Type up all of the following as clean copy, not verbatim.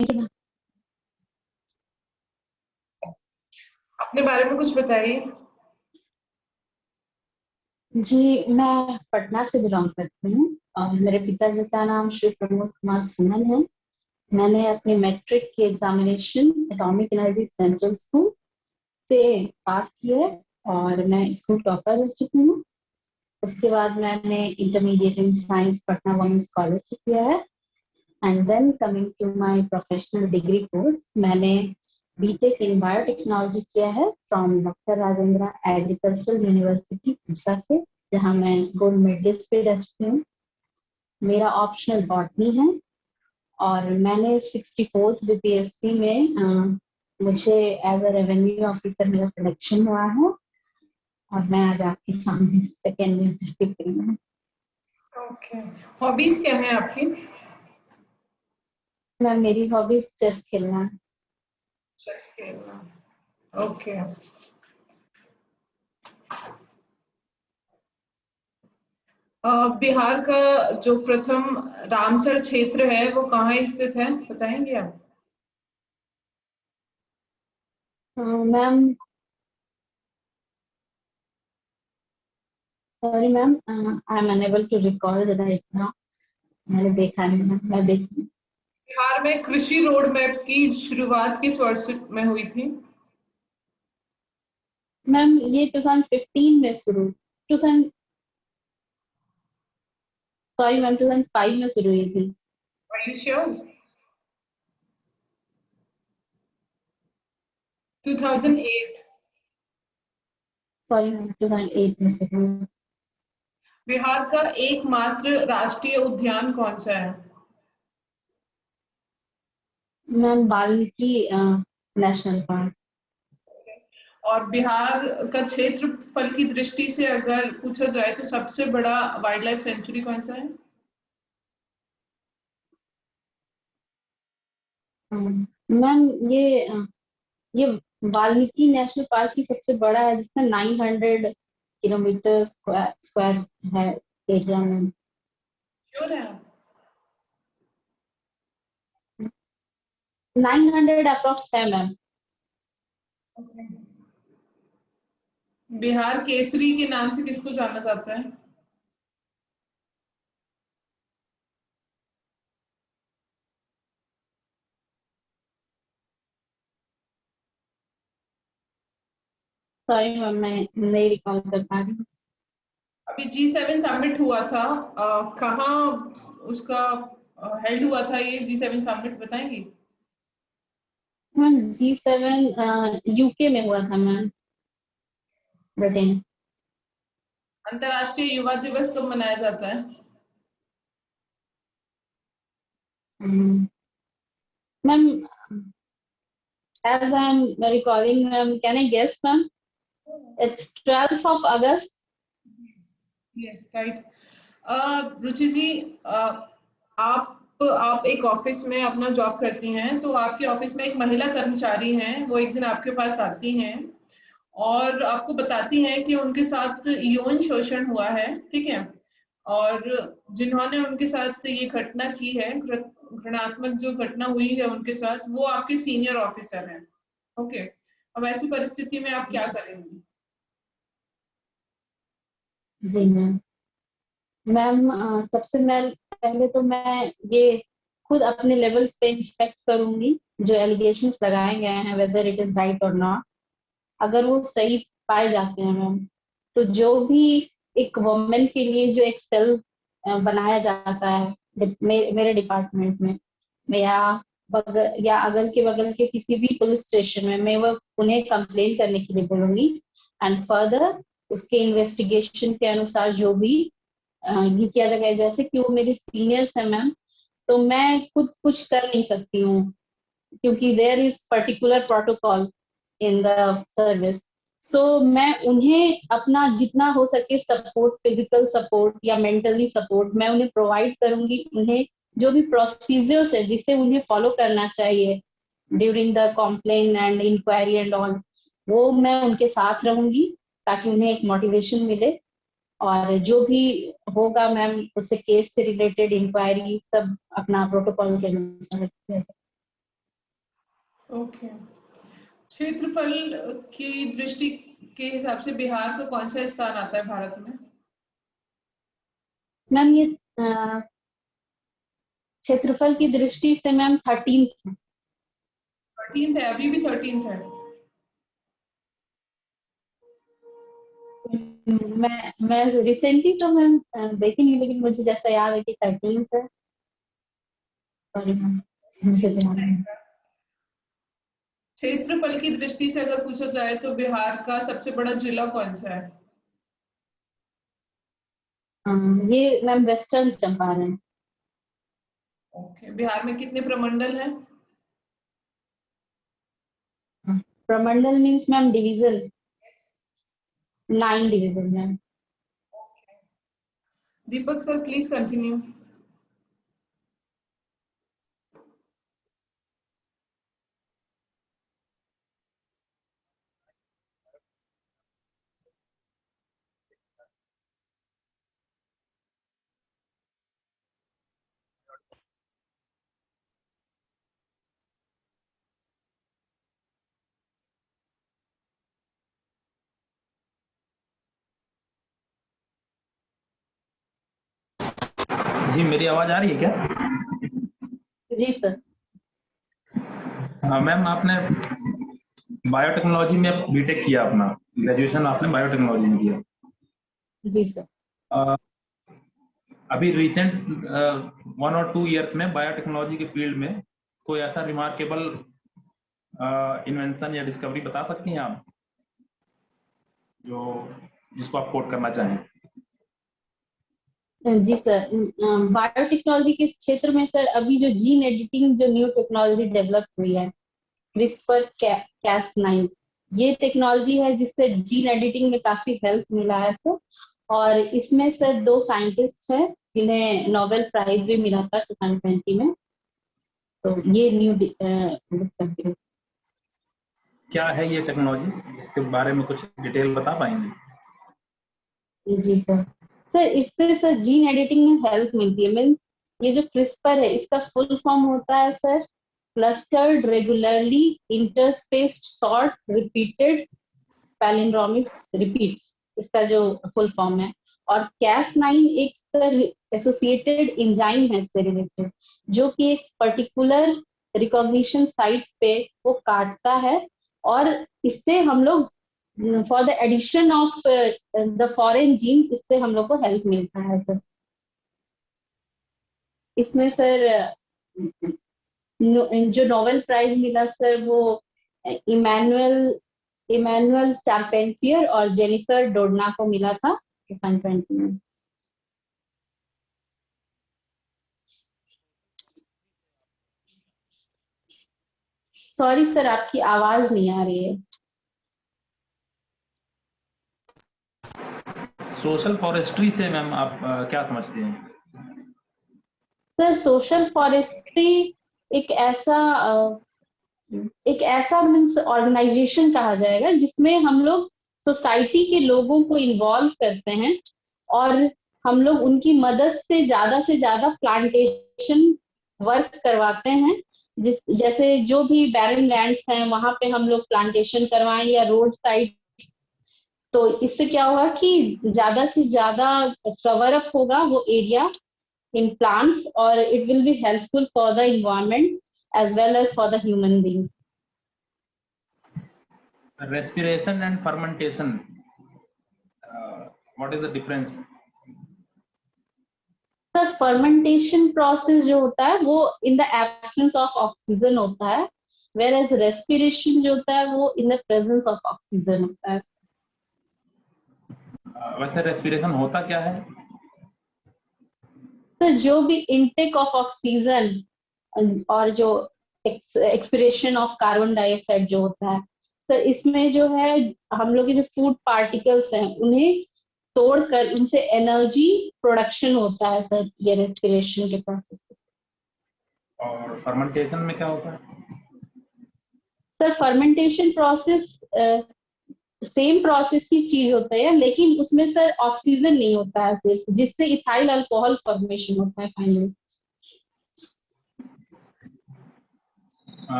अपने बारे में कुछ बताइए। जी, मैं पटना से बिलोंग करती हूँ और मेरे पिताजी का नाम श्री प्रमोद कुमार सुमन है। मैंने अपनी मैट्रिक की examination atomic energy central school से पास किया है और मैं स्कूल टॉपर रह चुकी हूँ। उसके बाद मैंने intermediate in science Patna women's college से किया है। And then coming to my professional degree course, मैंने बीटेक इन बायोटेक्नोलॉजी किया है from doctor Rajendra agricultural university Pusa से, जहाँ मैं गोल्ड मेडलिस्ट पे रह चुकी हूँ। मेरा ऑप्शनल बॉटनी है और मैंने 64th बीपीएससी में मुझे एज अ रेवेन्यू ऑफिसर मेरा सिलेक्शन हुआ है और मैं आज आपके सामने सेकेंड इंटरव्यू के लिए हूँ। ओके। हॉबीज क्या है आपकी? मैम, मेरी हॉबीज चेस खेलना है। चेस खेलना। ओके। बिहार का जो प्रथम रामसर क्षेत्र है वो कहाँ स्थित है, बताएंगे आप? Ma'am, sorry ma'am, I am unable to recall right now. मैंने देखा नहीं है, मैं देखी। बिहार में कृषि रोड मैप की शुरुआत किस वर्ष में हुई थी? मैम, ये 2015 में शुरू, 2000, सॉरी मैम, 2005 में शुरू हुई थी। Are you sure? 2008। Sorry ma'am, 2008 में शुरू हुई। बिहार का एकमात्र राष्ट्रीय उद्यान कौन सा है? Ma'am, Valmiki national park. और बिहार का क्षेत्रफल की दृष्टि से अगर पूछा जाए तो सबसे बड़ा वाइल्ड लाइफ सेंचुरी कौन सा है? मैम, ये वाल्मीकि नेशनल पार्क ही सबसे बड़ा है, जिसका 900 किलोमीटर स्क्वायर है एरिया में। श्योर है आप? 900 अप्रोक्स है मैम। Okay. बिहार केसरी के नाम से किसको जाना जाता है? सॉरी मैम, मैं नहीं रिकॉल कर पा रही हूँ। अभी G7 समिट हुआ था, कहाँ उसका हेल्ड हुआ था ये G7 समिट, बताएंगी? मैम, G7 यूके में हुआ था मैम, ब्रिटेन। अंतर्राष्ट्रीय युवा दिवस कब मनाया जाता है? Ma'am, as I'm recalling, ma'am, can I guess ma'am? It's 12th of August. Yes, right. Ruchi ji, आप एक ऑफिस में अपना जॉब करती हैं, तो आपके ऑफिस में एक महिला कर्मचारी हैं, वो एक दिन आपके पास आती हैं और आपको बताती हैं कि उनके साथ यौन शोषण हुआ है, ठीक है? और जिन्होंने उनके साथ ये घटना की है, घृणात्मक जो घटना हुई है उनके साथ, वो आपके सीनियर ऑफिसर हैं। ओके। अब ऐसी परिस्थिति में आप क्या करेंगी? जी मैम। मैम, सबसे मैं पहले तो मैं ये खुद अपने लेवल पे इंस्पेक्ट करूंगी जो एलिगेशंस लगाए गए हैं, वेदर इट इज राइट और नॉट। अगर वो सही पाए जाते हैं मैम, तो जो भी एक वुमेन के लिए जो एक सेल बनाया जाता है मेरे डिपार्टमेंट में या अगल के बगल के किसी भी पुलिस स्टेशन में, मैं वो उन्हें कंप्लेन करने के लिए बोलूंगी। एंड फर्दर उसके इन्वेस्टिगेशन के अनुसार जो भी ये किया जाएगा, जैसे कि वो मेरी सीनियर्स है मैम, तो मैं खुद कुछ कर नहीं सकती हूँ, क्योंकि there is particular protocol in the service. So मैं उन्हें अपना जितना हो सके सपोर्ट, फिजिकल सपोर्ट या मेंटली सपोर्ट, मैं उन्हें प्रोवाइड करूंगी। उन्हें जो भी प्रोसीजर्स है जिसे उन्हें फॉलो करना चाहिए during the complain and inquiry and all, वो मैं उनके साथ रहूंगी, ताकि उन्हें एक मोटिवेशन मिले। और जो भी होगा मैम, उससे केस से रिलेटेड इंक्वायरी सब अपना प्रोटोकॉल के अनुसार किया जाए। ओके। क्षेत्रफल की दृष्टि के हिसाब से बिहार का कौन सा स्थान आता है भारत में? मैम ये क्षेत्रफल की दृष्टि से मैम 13th है। 13th है, अभी भी 13th है। मैं रिसेंटली तो मैम देखी नहीं, लेकिन मुझे जैसा याद है कि 13th है। सॉरी मैम, मुझे ध्यान नहीं। क्षेत्रफल की दृष्टि से अगर पूछा जाए तो बिहार का सबसे बड़ा जिला कौन सा है? ये ma'am western Champaran. Okay. Bihar में कितने प्रमंडल हैं? प्रमंडल means ma'am division, 9 division ma'am. Deepak sir please continue. जी मेरी आवाज आ रही है क्या? जी सर। मैम आपने बायोटेक्नोलॉजी में बीटेक किया, अपना ग्रेजुएशन आपने बायोटेक्नोलॉजी में किया। जी सर। अ, अभी रिसेंट 1 और 2 ईयर्स में बायोटेक्नोलॉजी के फील्ड में कोई ऐसा रिमार्केबल इन्वेंशन या डिस्कवरी बता सकती हैं आप, जो जिसको आप कोट करना चाहें? जी सर, बायोटेक्नोलॉजी के क्षेत्र में सर अभी जो जीन एडिटिंग जो न्यू टेक्नोलॉजी डेवलप हुई है, क्रिस्पर कैस9, ये टेक्नोलॉजी है जिससे जीन एडिटिंग में काफी हेल्प मिला है सर। और इसमें सर 2 साइंटिस्ट हैं जिन्हें नोबेल प्राइज भी मिला था 2020 में। तो ये न्यू डिस्कवरी। क्या है ये टेक्नोलॉजी, इसके बारे में कुछ डिटेल बता पाएंगे? जी सर। सर इससे सर जीन एडिटिंग में हेल्प मिलती है। मीन्स ये जो क्रिस्पर है इसका फुल फॉर्म होता है sir clustered regularly interspaced short repeated palindromic repeats, इसका जो फुल फॉर्म है। और कैस9 एक सर एसोसिएटेड एंजाइम है इससे रिलेटेड, जो कि एक पर्टिकुलर रिकॉग्निशन साइट पे वो काटता है, और इससे हम लोग for the addition of the foreign gene, इससे हम लोग को हेल्प मिलता है सर। इसमें सर जो नोबेल प्राइज मिला सर वो इमैनुअल इमैनुअल चार्पेंटियर और जेनिफर डोडना को मिला था 2020 में। सॉरी सर, आपकी आवाज नहीं आ रही है। सोशल फॉरेस्ट्री से मैम आप क्या समझते हैं? सर सोशल फॉरेस्ट्री एक ऐसा मीन्स ऑर्गेनाइजेशन कहा जाएगा जिसमें हम लोग सोसाइटी के लोगों को इन्वॉल्व करते हैं, और हम लोग उनकी मदद से ज्यादा प्लांटेशन वर्क करवाते हैं। जैसे जो भी बैरन लैंड्स हैं वहां पे हम लोग प्लांटेशन करवाएं, या रोड साइड। तो इससे क्या होगा कि ज्यादा से ज्यादा कवर अप होगा वो एरिया इन प्लांट्स, और it will be helpful for the environment as well as for the human beings. Respiration and fermentation, what is the difference? Sir fermentation process जो होता है वो in the absence of oxygen होता है, whereas respiration जो होता है वो in the presence of oxygen होता है। वैसे रेस्पिरेशन होता क्या है? तो जो भी इनटेक ऑफ ऑक्सीजन और जो एक्सपिरेशन ऑफ कार्बन डाइऑक्साइड जो होता है सर, इसमें जो है हम लोग के जो फूड पार्टिकल्स हैं उन्हें तोड़कर उनसे एनर्जी प्रोडक्शन होता है सर, ये रेस्पिरेशन के प्रोसेस से। और फर्मेंटेशन में क्या होता है? Sir fermentation process same process की चीज होता है, लेकिन उसमें सर ऑक्सीजन नहीं होता है सिर्फ, जिससे इथाइल अल्कोहल फॉर्मेशन होता है फाइनली।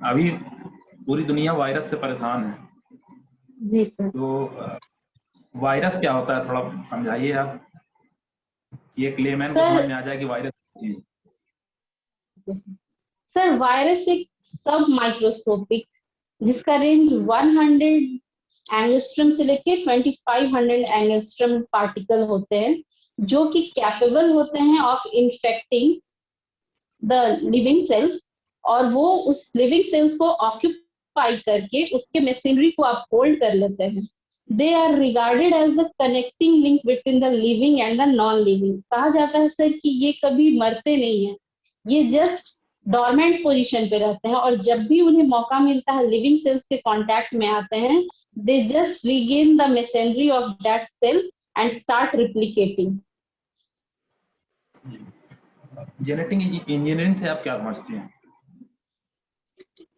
अभी पूरी दुनिया वायरस से परेशान है, जी सर। तो वायरस क्या होता है थोड़ा समझाइए आप, कि एक लेमैन को सर समझ में आ जाए कि वायरस क्या है। सर वायरस एक सब माइक्रोस्कोपिक जिसका रेंज 100 एंगस्ट्रम से लेके 2500 एंगस्ट्रम पार्टिकल होते हैं, जो कि कैपेबल होते हैं of infecting the living cells, और वो उस लिविंग सेल्स को ऑक्यूपाई करके उसके मशीनरी को आप होल्ड कर लेते हैं। They are regarded as the connecting link between the living and the non living. कहा जाता है सर कि ये कभी मरते नहीं है, ये जस्ट डॉर्मेंट पोजीशन पे रहते हैं, और जब भी उन्हें मौका मिलता है लिविंग सेल्स के कांटेक्ट में आते हैं, they just regain the machinery of that cell and start replicating. Genetic engineering से आप क्या समझते हैं?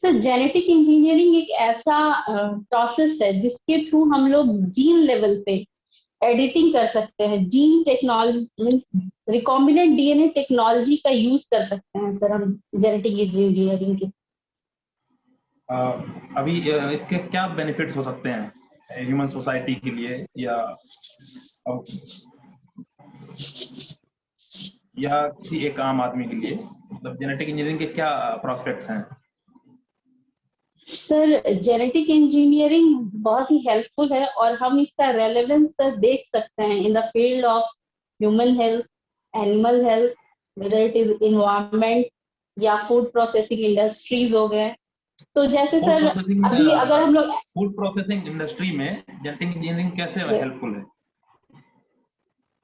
सर जेनेटिक इंजीनियरिंग एक ऐसा प्रोसेस है जिसके थ्रू हम लोग जीन लेवल पे एडिटिंग कर सकते हैं। Gene technology means recombinant DNA technology का यूज कर सकते हैं सर हम जेनेटिक इंजीनियरिंग के। अभी इसके क्या बेनिफिट्स हो सकते हैं ह्यूमन सोसाइटी के लिए, या किसी एक आम आदमी के लिए? मतलब जेनेटिक इंजीनियरिंग के क्या प्रोस्पेक्ट्स हैं? सर जेनेटिक इंजीनियरिंग बहुत ही हेल्पफुल है, और हम इसका रेलेवेंस सर देख सकते हैं in the field of human health, animal health, whether it is environment या फूड प्रोसेसिंग इंडस्ट्रीज हो गए। तो जैसे सर अभी अगर हम लोग फूड प्रोसेसिंग इंडस्ट्री में जेनेटिक इंजीनियरिंग कैसे हेल्पफुल है?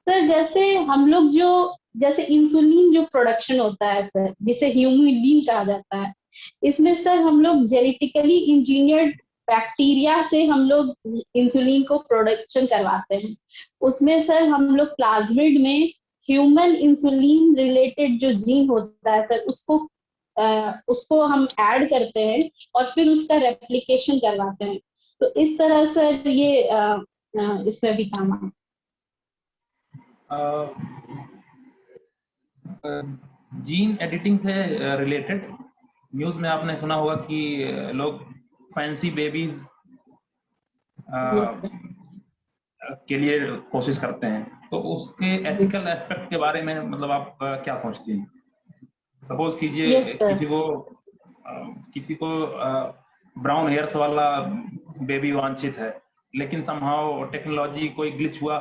सर जैसे हम लोग जो जैसे इंसुलिन जो प्रोडक्शन होता है सर, जिसे ह्यूमुलिन कहा जाता है, इसमें सर हम लोग जेनेटिकली इंजीनियर्ड बैक्टीरिया से हम लोग इंसुलिन को प्रोडक्शन करवाते हैं। उसमें सर हम लोग प्लाज्मिड में ह्यूमन इंसुलिन रिलेटेड जो जीन होता है सर, उसको हम ऐड करते हैं और फिर उसका रेप्लिकेशन करवाते हैं। तो इस तरह सर ये इसमें भी काम आता है। जीन एडिटिंग से रिलेटेड न्यूज में आपने सुना होगा कि लोग फैंसी बेबीज के लिए कोशिश करते हैं, तो उसके एथिकल एस्पेक्ट के बारे में मतलब आप क्या सोचती हैं? सपोज कीजिए किसी को ब्राउन हेयर्स वाला बेबी वांछित है, लेकिन समहाउ टेक्नोलॉजी कोई ग्लिच हुआ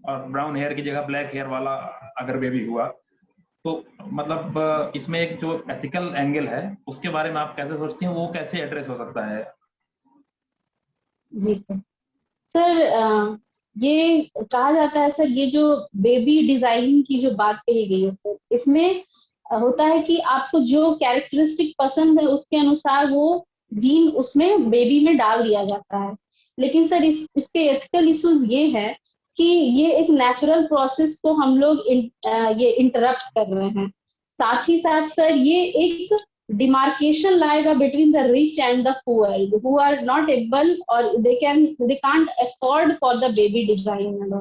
और ब्राउन हेयर की जगह ब्लैक हेयर वाला अगर बेबी हुआ, तो मतलब इसमें एक जो एथिकल एंगल है उसके बारे में आप कैसे सोचती हैं, वो कैसे एड्रेस हो सकता है? जी सर ये कहा जाता है सर, ये जो बेबी डिजाइनिंग की जो बात कही गई है सर, इसमें होता है कि आपको जो कैरेक्टरिस्टिक पसंद है उसके अनुसार वो जीन उसमें बेबी में डाल दिया जाता है। लेकिन सर इसके एथिकल इश्यूज ये है कि ये एक नेचुरल प्रोसेस को हम लोग ये इंटरप्ट कर रहे हैं। साथ ही साथ सर ये एक डिमार्केशन लाएगा between the rich and the poor who are not able और they can't afford for the baby design.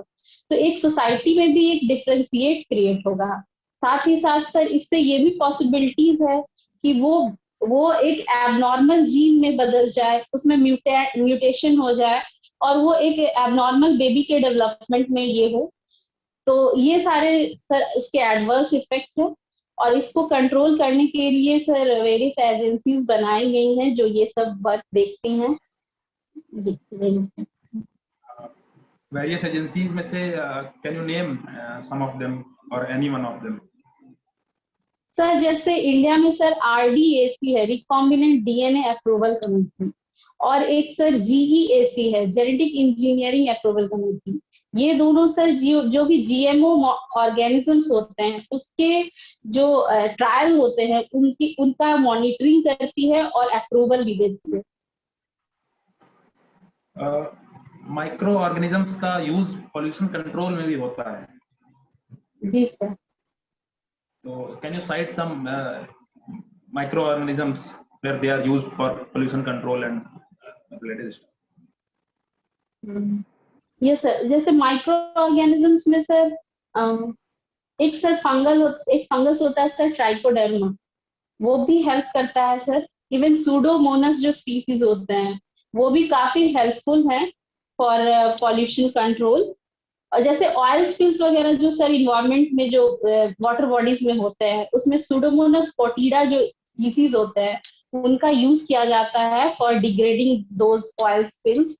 तो एक सोसाइटी में भी एक डिफरेंशिएट क्रिएट होगा। साथ ही साथ सर इससे ये भी पॉसिबिलिटीज है कि वो एक एबनॉर्मल जीन में बदल जाए, उसमें म्यूटेशन हो जाए और वो एक एबनॉर्मल बेबी के डेवलपमेंट में ये हो। तो ये सारे सर इसके एडवर्स इफेक्ट है, और इसको कंट्रोल करने के लिए सर वेरियस एजेंसीज बनाई गई हैं जो ये सब वर्क देखती हैं। वेरियस एजेंसीज में से can you name some of them और any one of them? Sir जैसे इंडिया में सर RDAC है, रिकॉम्बिनेंट डीएनए अप्रूवल कमेटी, और एक सर GEAC है, जेनेटिक इंजीनियरिंग अप्रूवल कमेटी। ये दोनों सर जो भी GMO ऑर्गेनिजम्स होते हैं उसके जो ट्रायल होते हैं उनका मॉनिटरिंग करती है और अप्रूवल भी देती है। माइक्रो ऑर्गेनिजम्स का यूज पॉल्यूशन कंट्रोल में भी होता है। जी सर। तो can you cite some micro organisms where they are used for pollution control and related? Yes sir, जैसे माइक्रो ऑर्गेनिजम्स में सर एक फंगस होता है सर, ट्राइकोडर्मा, वो भी हेल्प करता है सर इवन सूडोमोनास जो स्पीसीज होते हैं वो भी काफी हेल्पफुल हैं फॉर पॉल्यूशन कंट्रोल। और जैसे ऑयल स्पिल्स वगैरह जो सर इन्वायरमेंट में जो वाटर बॉडीज में होते हैं उसमें सूडोमोनास फोर्टिडा जो स्पीसीज होते हैं उनका यूज किया जाता है for degrading those oil spills.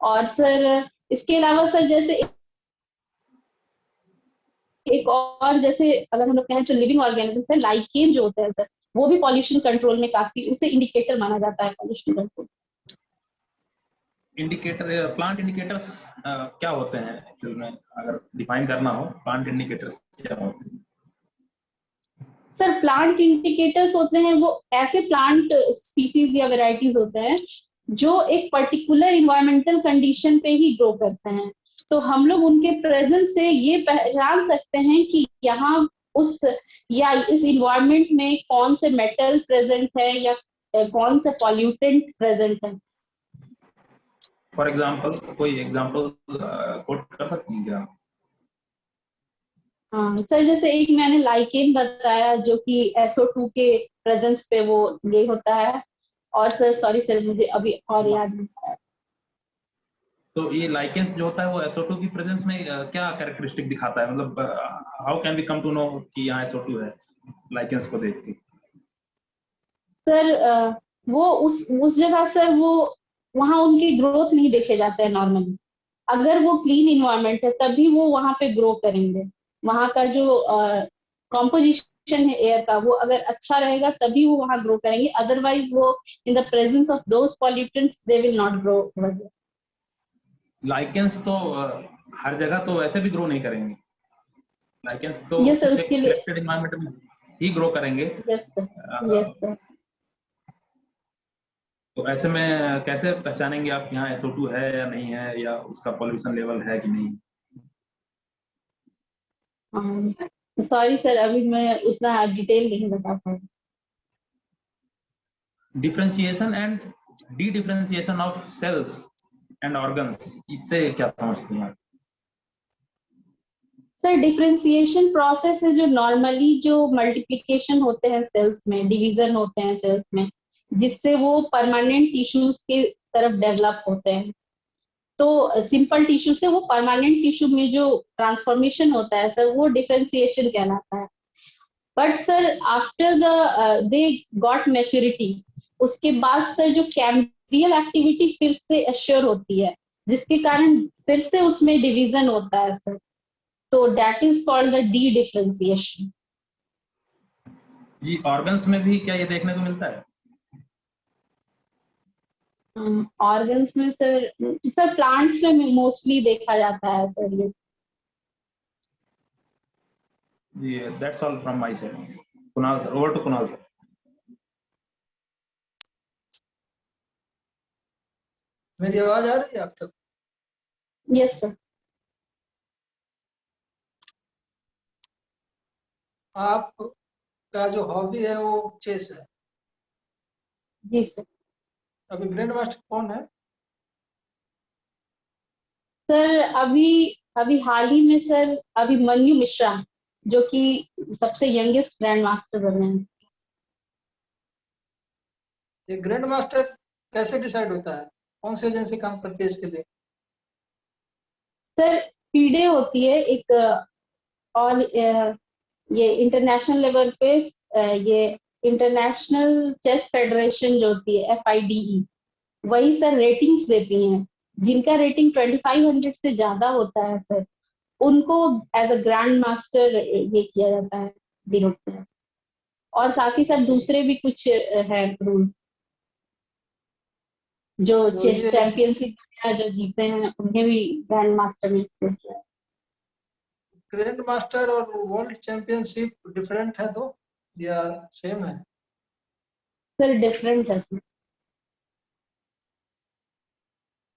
और सर इसके अलावा सर जैसे एक और जैसे अगर हम लोग कहें तो लिविंग ऑर्गेनिजम्स है, लाइकेन जो होते हैं सर वो भी पॉल्यूशन कंट्रोल में काफी, उसे इंडिकेटर माना जाता है pollution control. Indicator, plant indicators क्या होते हैं एक्चुअल में, अगर डिफाइन करना हो प्लांट इंडिकेटर्स क्या होते हैं? सर प्लांट इंडिकेटर्स होते हैं वो ऐसे प्लांट स्पीसीज या वेराइटीज होते हैं जो एक पर्टिकुलर इन्वायरमेंटल कंडीशन पे ही ग्रो करते हैं। तो हम लोग उनके प्रेजेंस से ये पहचान सकते हैं कि यहाँ उस या इस इन्वायरमेंट में कौन से मेटल प्रेजेंट है या कौन से पॉल्यूटेंट प्रेजेंट है। फॉर एग्जाम्पल कोई एग्जाम्पल कोट कर सकती हैं क्या? हाँ सर जैसे एक मैंने लाइकेन बताया जो कि SO2 के प्रेजेंस पे वो ये होता है। और सर सॉरी सर मुझे अभी और याद नहीं आ रहा। तो ये लाइकेंस जो होता है वो SO2 की प्रेजेंस में क्या कैरेक्टरिस्टिक दिखाता है, मतलब how can we come to know कि यहाँ SO2 है लाइकेंस को देख के? सर वो उस जगह सर वो वहाँ उनकी ग्रोथ नहीं देखे जाते हैं नॉर्मली। अगर वो क्लीन इन्वायरमेंट है तभी वो वहाँ पे ग्रो करेंगे। वहाँ का जो कॉम्पोजिशन है एयर का वो अगर अच्छा रहेगा तभी वो वहाँ ग्रो करेंगे, अदरवाइज वो in the presence of those pollutants they will not grow. Lichens तो हर जगह तो वैसे भी ग्रो नहीं करेंगे, लाइकेंस तो यस सर उसके लिए। सिलेक्टेड एनवायरनमेंट में ही ग्रो करेंगे। Yes sir. Yes sir. तो ऐसे में कैसे पहचानेंगे आप यहाँ SO2 है या नहीं है, या उसका पॉल्यूशन लेवल है कि नहीं? सॉरी सर अभी मैं उतना डिटेल नहीं बता पाऊँ। Differentiation and de differentiation of cells and organs, इससे क्या समझते हैं? सर डिफरेंशिएशन प्रोसेस है जो नॉर्मली जो मल्टीप्लिकेशन होते हैं सेल्स में, डिवीजन होते हैं सेल्स में, जिससे वो परमानेंट टिश्यूज के तरफ डेवलप होते हैं। तो सिंपल टिश्यू से वो परमानेंट टिश्यू में जो ट्रांसफॉर्मेशन होता है सर वो डिफरेंशिएशन कहलाता है। But sir after the they got maturity उसके बाद सर जो कैम्ब्रियल एक्टिविटी फिर से एश्योर होती है जिसके कारण फिर से उसमें डिवीजन होता है sir. So that is called the de-differentiation. जी ऑर्गन्स में भी क्या ये देखने को मिलता है? ऑर्गन्स में सर प्लांट्स में मोस्टली देखा जाता है सर ये। जी that's all from my side. Kunal sir, over to Kunal sir. मेरी आवाज आ रही है आप तक? Yes sir. आपका जो हॉबी है वो चेस है। जी सर। अभी ग्रैंड मास्टर कौन है? सर अभी अभी हाल ही में सर अभी मन्यु मिश्रा जो कि सबसे यंगेस्ट ग्रैंड मास्टर बने हैं। ये ग्रैंड मास्टर कैसे डिसाइड होता है? कौन सी एजेंसी काम करती है इसके लिए? सर FIDE होती है एक ऑल ये इंटरनेशनल लेवल पे ये इंटरनेशनल चेस फेडरेशन जो होती है FIDE वही सर रेटिंग्स देती हैं। जिनका रेटिंग 2500 से ज्यादा होता है सर उनको एज अ ग्रैंड मास्टर ये किया जाता है, डिनोट किया जाता है। और साथ ही साथ दूसरे भी कुछ है रूल्स जो तो चेस ये चैंपियनशिप जो जीते हैं उन्हें भी ग्रैंड मास्टर में include किया है। ग्रैंड मास्टर और वर्ल्ड चैंपियनशिप डिफरेंट है दो या सेम है? सर डिफरेंट है सर।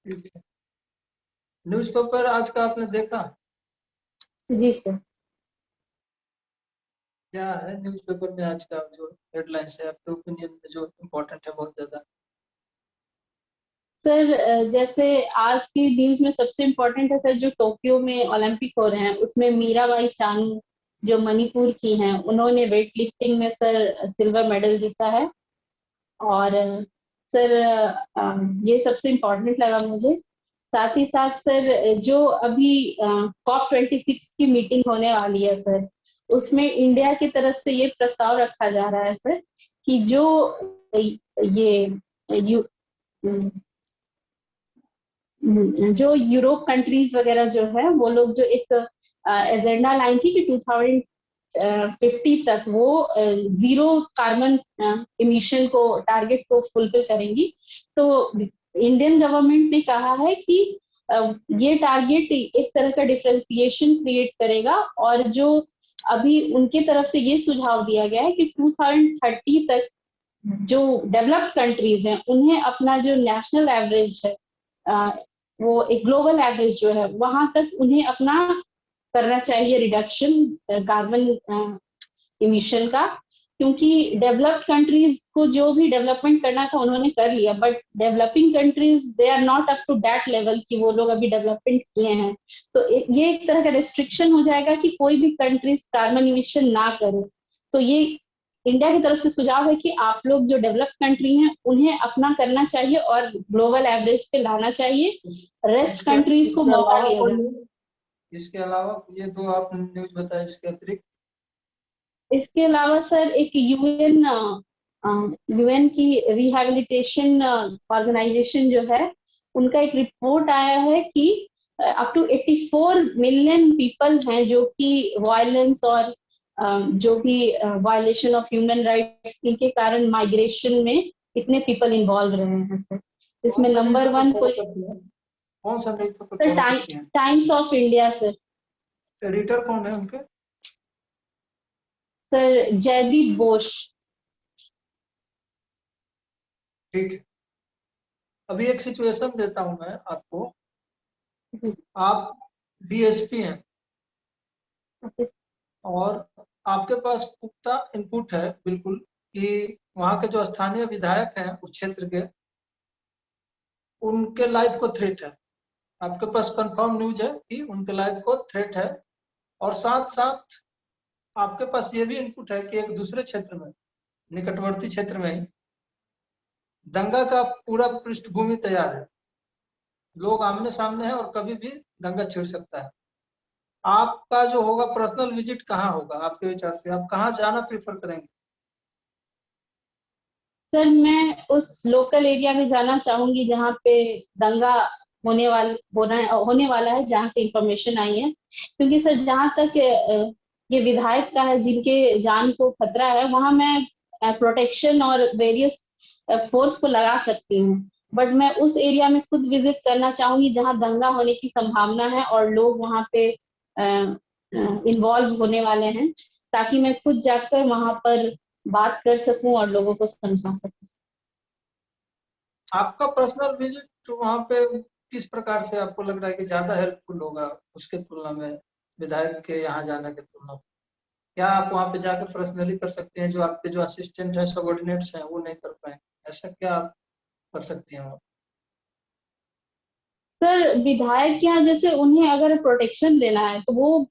ठीक है। न्यूज़पेपर आज का आपने देखा? जी सर। क्या है न्यूज़पेपर में आज का जो हेडलाइंस है आपके ओपिनियन में जो इम्पोर्टेंट है बहुत ज्यादा? सर जैसे आज की न्यूज में सबसे इम्पोर्टेंट है सर जो टोक्यो में ओलंपिक हो रहे हैं उसमें मीराबाई चानू जो मणिपुर की हैं उन्होंने वेट लिफ्टिंग में सर सिल्वर मेडल जीता है। और सर ये सबसे इम्पोर्टेंट लगा मुझे। साथ ही साथ सर जो अभी COP26 की मीटिंग होने वाली है सर, उसमें इंडिया की तरफ से ये प्रस्ताव रखा जा रहा है सर कि जो ये यू, जो यूरोप कंट्रीज वगैरह जो है वो लोग जो एक एजेंडा लाइन थी कि 2050 तक वो जीरो कार्बन इमिशन को टारगेट को फुलफिल करेंगी। तो इंडियन गवर्नमेंट ने कहा है कि ये टारगेट एक तरह का डिफरेंशिएशन क्रिएट करेगा, और जो अभी उनके तरफ से ये सुझाव दिया गया है कि 2030 तक जो डेवलप्ड कंट्रीज हैं उन्हें अपना जो नेशनल एवरेज है, वो एक ग्लोबल एवरेज जो है वहां तक उन्हें अपना करना चाहिए रिडक्शन कार्बन इमिशन का। क्योंकि डेवलप्ड कंट्रीज को जो भी डेवलपमेंट करना था उन्होंने कर लिया, but developing countries they are not up to that level कि वो लोग अभी डेवलपमेंट किए हैं। तो ये एक तरह का रेस्ट्रिक्शन हो जाएगा कि कोई भी कंट्रीज कार्बन इमिशन ना करे। तो ये इंडिया की तरफ से सुझाव है कि आप लोग जो डेवलप्ड कंट्री हैं उन्हें अपना करना चाहिए और ग्लोबल एवरेज पे लाना चाहिए, रेस्ट कंट्रीज को मौका दिया जाए। इसके अलावा ये दो आपने न्यूज बताया, इसके अतिरिक्त इसके अलावा सर एक यूएन की रिहैबिलिटेशन ऑर्गेनाइजेशन जो है उनका एक रिपोर्ट आया है कि अप टू 84 मिलियन पीपल हैं जो कि वायलेंस और जो भी वायलेशन ऑफ ह्यूमन राइट्स इनके कारण माइग्रेशन में इतने पीपल इन्वॉल्व रहे हैं सर। इसमें नंबर 1 कौन सा newspaper sir times of India sir. Editor कौन है उनके? सर जयदीप बोस। ठीक है, अभी एक सिचुएशन देता हूं मैं आपको। आप डीएसपी हैं और आपके पास पुख्ता इनपुट है बिल्कुल कि वहां के जो स्थानीय विधायक हैं उस क्षेत्र के, उनके लाइफ को थ्रेट है। आपके पास कंफर्म न्यूज है कि उनके लाइफ को थ्रेट है, और साथ साथ आपके पास ये भी इनपुट है कि एक दूसरे क्षेत्र में, निकटवर्ती क्षेत्र में दंगा का पूरा पृष्ठभूमि तैयार है, लोग आमने सामने हैं और कभी भी दंगा छिड़ सकता है। आपका जो होगा पर्सनल विजिट कहाँ होगा आपके विचार से? आप कहाँ जाना प्रेफर करेंगे? सर मैं उस लोकल एरिया में जाना चाहूंगी जहाँ पे दंगा होने वाला है, जहाँ से इंफॉर्मेशन आई है। क्योंकि सर जहाँ तक ये विधायक का है जिनके जान को खतरा है, वहां मैं प्रोटेक्शन और वेरियस फोर्स को लगा सकती हूँ। बट मैं उस एरिया में खुद विजिट करना चाहूंगी जहाँ दंगा होने की संभावना है और लोग वहाँ पे इन्वॉल्व होने वाले हैं, ताकि मैं खुद जाकर वहां पर बात कर सकूं और लोगों को समझा सकूं। आपका पर्सनल विजिट वहां पे किस प्रकार से आपको लग रहा है कि ज्यादा हेल्पफुल होगा उसके तुलना में, विधायक के यहाँ जाने की तुलना में? क्या आप वहां पे जाकर पर्सनली कर सकते हैं जो आपके जो असिस्टेंट हैं, सबऑर्डिनेट्स हैं, वो नहीं कर पाए? ऐसा क्या आप कर सकती हैं? सर विधायक के यहाँ जैसे उन्हें अगर प्रोटेक्शन देना है तो वो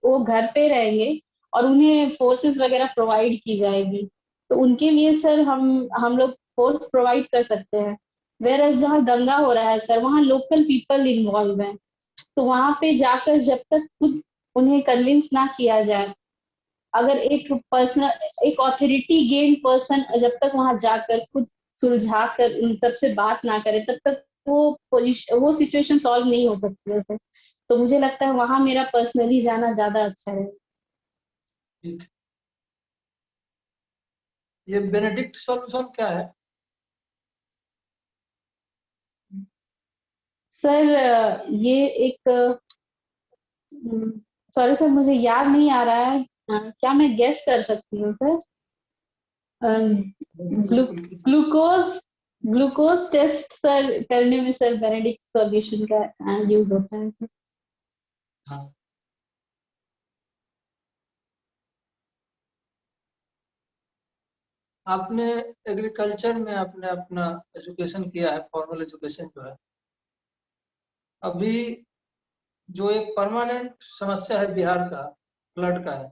वो घर पे रहेंगे और उन्हें फोर्सेस वगैरह प्रोवाइड की जाएगी। तो उनके लिए सर हम लोग फोर्स प्रोवाइड कर सकते हैं। वेयर जहाँ दंगा हो रहा है सर वहाँ लोकल पीपल इन्वॉल्व हैं, तो वहां पे जाकर जब तक खुद उन्हें कन्विंस ना किया जाए, अगर एक ऑथोरिटी गेन पर्सन जब तक वहां जाकर खुद सुलझा कर उन सबसे बात ना करे तब तक वो सिचुएशन सॉल्व नहीं हो सकती है सर। तो मुझे लगता है वहां मेरा पर्सनली जाना ज्यादा अच्छा है। ठीक, ये बेनेडिक्ट सॉल्यूशन क्या है? सर ये एक सॉरी सर मुझे याद नहीं आ रहा है। क्या मैं गेस कर सकती हूँ sir? Glucose glucose test sir करने में सर बेनेडिक्ट सॉल्यूशन का यूज होता है। हाँ, आपने एग्रीकल्चर में आपने अपना एजुकेशन किया है, फॉर्मल एजुकेशन जो है। अभी जो एक परमानेंट समस्या है बिहार का, फ्लड का है,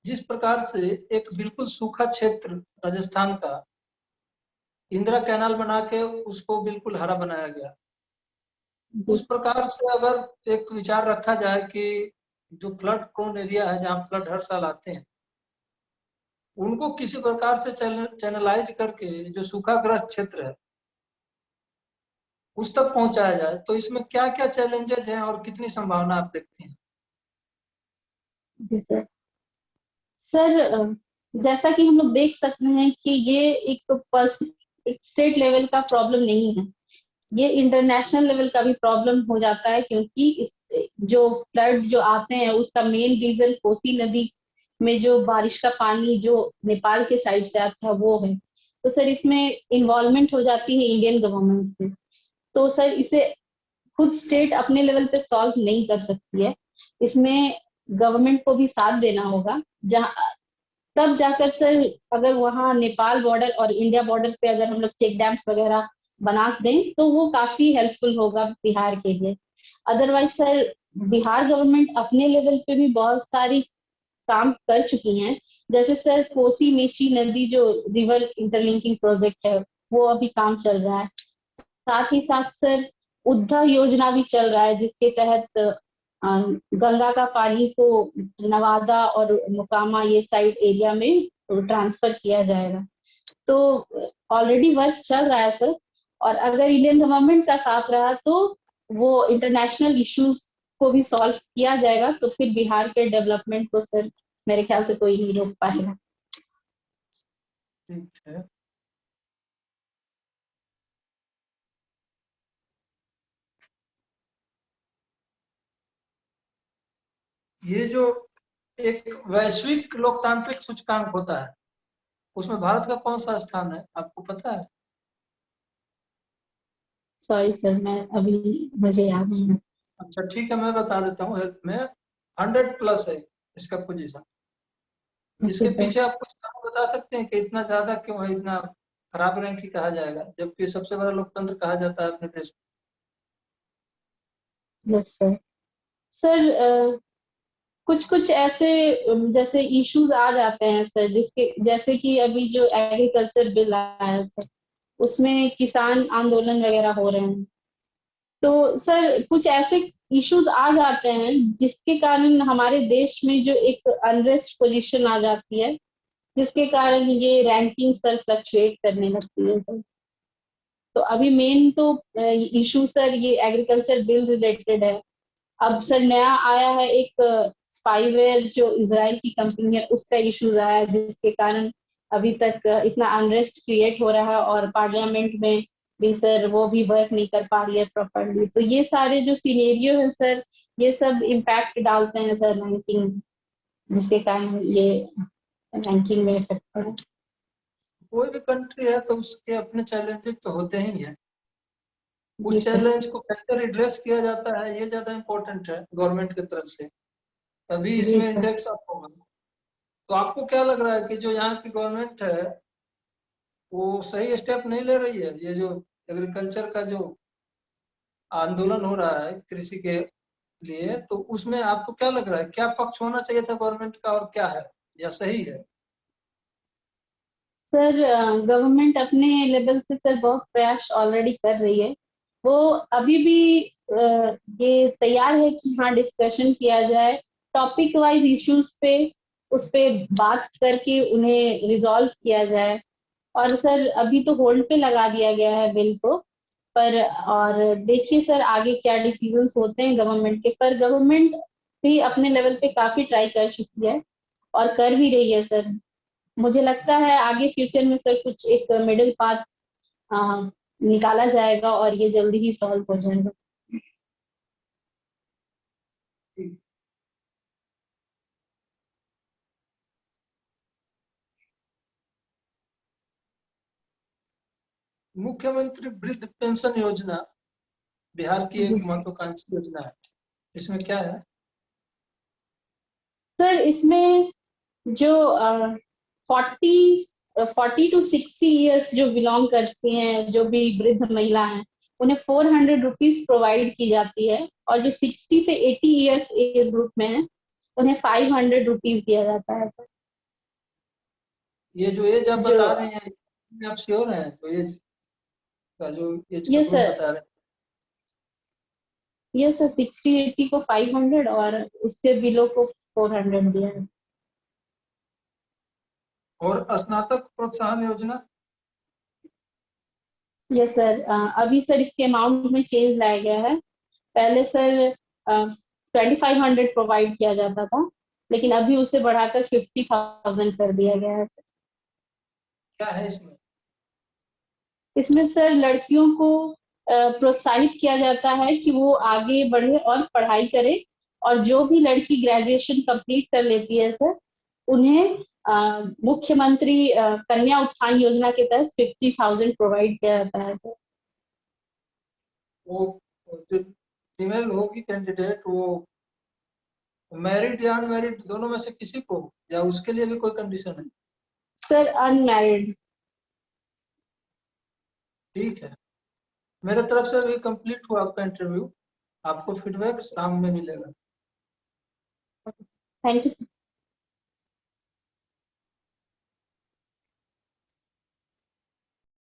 जिस प्रकार से एक बिल्कुल सूखा क्षेत्र राजस्थान का इंदिरा कैनाल बना के उसको बिल्कुल हरा बनाया गया, उस प्रकार से अगर एक विचार रखा जाए कि जो फ्लड प्रोन एरिया है, जहाँ फ्लड हर साल आते हैं, उनको किसी प्रकार से चैनलाइज करके जो सूखाग्रस्त क्षेत्र है उस तक पहुंचाया जाए, तो इसमें क्या क्या चैलेंजेस हैं और कितनी संभावना आप देखती हैं? जी सर। सर जैसा कि हम लोग देख सकते हैं कि ये एक स्टेट लेवल का प्रॉब्लम नहीं है, ये इंटरनेशनल लेवल का भी प्रॉब्लम हो जाता है, क्योंकि इस जो फ्लड जो आते हैं उसका मेन रीजन कोसी नदी में जो बारिश का पानी जो नेपाल के साइड से आता है वो है। तो सर इसमें इन्वॉल्वमेंट हो जाती है इंडियन गवर्नमेंट की। तो सर इसे खुद स्टेट अपने लेवल पे सॉल्व नहीं कर सकती है, इसमें गवर्नमेंट को भी साथ देना होगा। जहाँ तब जाकर सर अगर वहाँ नेपाल बॉर्डर और इंडिया बॉर्डर पे अगर हम लोग चेक डैम्स वगैरह बना दें तो वो काफी हेल्पफुल होगा बिहार के लिए। अदरवाइज सर बिहार गवर्नमेंट अपने लेवल पे भी बहुत सारी काम कर चुकी हैं। जैसे सर कोसी मेची नदी जो रिवर इंटरलिंकिंग प्रोजेक्ट है वो अभी काम चल रहा है। साथ ही साथ सर उद्धा योजना भी चल रहा है, जिसके तहत गंगा का पानी को नवादा और मोकामा ये साइड एरिया में ट्रांसफर किया जाएगा। तो ऑलरेडी वर्क चल रहा है सर, और अगर इंडियन गवर्नमेंट का साथ रहा तो वो इंटरनेशनल इश्यूज को भी सॉल्व किया जाएगा, तो फिर बिहार के डेवलपमेंट को सर मेरे ख्याल से कोई नहीं रोक पाएगा। ठीक है। ये जो एक वैश्विक लोकतांत्रिक सूचकांक होता है उसमें भारत का कौन सा स्थान है, आपको पता है? सॉरी सर, मैं अभी मुझे याद नहीं है। अच्छा ठीक है, मैं बता देता हूँ। हेल्थ में 100+ है इसका पोजीशन। इसके पीछे आप कुछ कारण बता सकते हैं कि इतना ज्यादा क्यों है, इतना खराब रैंक ही कहा जाएगा, जबकि सबसे बड़ा लोकतंत्र कहा जाता है अपने देश यस सर। सर कुछ कुछ ऐसे जैसे इश्यूज आ जाते हैं सर, जिसके जैसे कि अभी जो एग्रीकल्चर बिल आया है सर, उसमें किसान आंदोलन वगैरह हो रहे हैं। तो सर कुछ ऐसे इश्यूज आ जाते हैं जिसके कारण हमारे देश में जो एक अनरेस्ट पोजीशन आ जाती है, जिसके कारण ये रैंकिंग सर फ्लक्चुएट करने लगती है सर। तो अभी मेन तो इशू सर ये एग्रीकल्चर बिल रिलेटेड है। अब सर नया आया है एक स्पाईवेयर जो इजराइल की कंपनी है उसका इश्यूज आया है, जिसके कारण अभी तक इतना अनरेस्ट क्रिएट हो रहा है, और पार्लियामेंट में भी सर वो भी वर्क नहीं कर पा रही है प्रॉपरली। तो ये सारे जो सिनेरियो है सर, ये सब इम्पैक्ट डालते हैं सर रैंकिंग, जिसके कारण ये रैंकिंग में इफेक्ट पड़ा। कोई भी कंट्री है तो उसके अपने चैलेंजेस तो होते ही हैं। उस चैलेंज को कैसे रिड्रेस किया जाता है ये ज्यादा इम्पोर्टेंट है गवर्नमेंट की तरफ से, तभी इसमें इंडेक्स अप होगा। तो आपको क्या लग रहा है कि जो यहाँ की गवर्नमेंट है वो सही स्टेप नहीं ले रही है? ये जो एग्रीकल्चर का जो आंदोलन हो रहा है कृषि के लिए, तो उसमें आपको क्या लग रहा है, क्या पक्ष होना चाहिए था गवर्नमेंट का और क्या है या सही है? सर गवर्नमेंट अपने लेवल से सर बहुत प्रयास ऑलरेडी कर रही है। वो अभी भी ये तैयार है कि हाँ डिस्कशन किया जाए टॉपिक वाइज इश्यूज पे, उस पे बात करके उन्हें रिजॉल्व किया जाए। और सर अभी तो होल्ड पे लगा दिया गया है बिल को, पर और देखिए सर आगे क्या डिसीजंस होते हैं गवर्नमेंट के। पर गवर्नमेंट भी अपने लेवल पे काफी ट्राई कर चुकी है और कर भी रही है सर। मुझे लगता है आगे फ्यूचर में सर कुछ एक मिडिल पाथ निकाला जाएगा और ये जल्दी ही सॉल्व हो जाएगा। मुख्यमंत्री वृद्ध पेंशन योजना बिहार की एक महत्वाकांक्षी योजना है, इसमें क्या है? सर इसमें जो 40 to 60 ईयर्स जो बिलोंग करती हैं, जो भी वृद्ध महिला हैं, उन्हें 400 रुपीज प्रोवाइड की जाती है, और जो 60 से 80 ईयर्स एज ग्रुप में है उन्हें 500 रुपीज दिया जाता है सर। ये जो एज आप जो बता रहे हैं आप श्योर हैं? तो एज का जो एज यस का सर, बता रहे हैं यस सर, 60-80 को 500 और उससे बिलो को 400 दिया है। और स्नातक प्रोत्साहन योजना? यस सर, अभी सर इसके अमाउंट में चेंज लाया गया है। पहले सर 2500 प्रोवाइड किया जाता था, लेकिन अभी उसे बढ़ाकर 50,000 कर दिया गया है। क्या है इसमें? इसमें सर लड़कियों को प्रोत्साहित किया जाता है कि वो आगे बढ़े और पढ़ाई करे, और जो भी लड़की ग्रेजुएशन कंप्लीट कर लेती है सर, उन्हें मुख्यमंत्री कन्या उत्थान योजना के तहत 50,000 प्रोवाइड किया जाता है सर। वो जो फीमेल होगी कैंडिडेट, वो मैरिड या अनमैरिड दोनों में से किसी को, या उसके लिए भी कोई कंडीशन है? Sir unmarried. ठीक है, मेरे तरफ से भी कंप्लीट हुआ आपका इंटरव्यू। आपको फीडबैक शाम में मिलेगा। Thank you sir.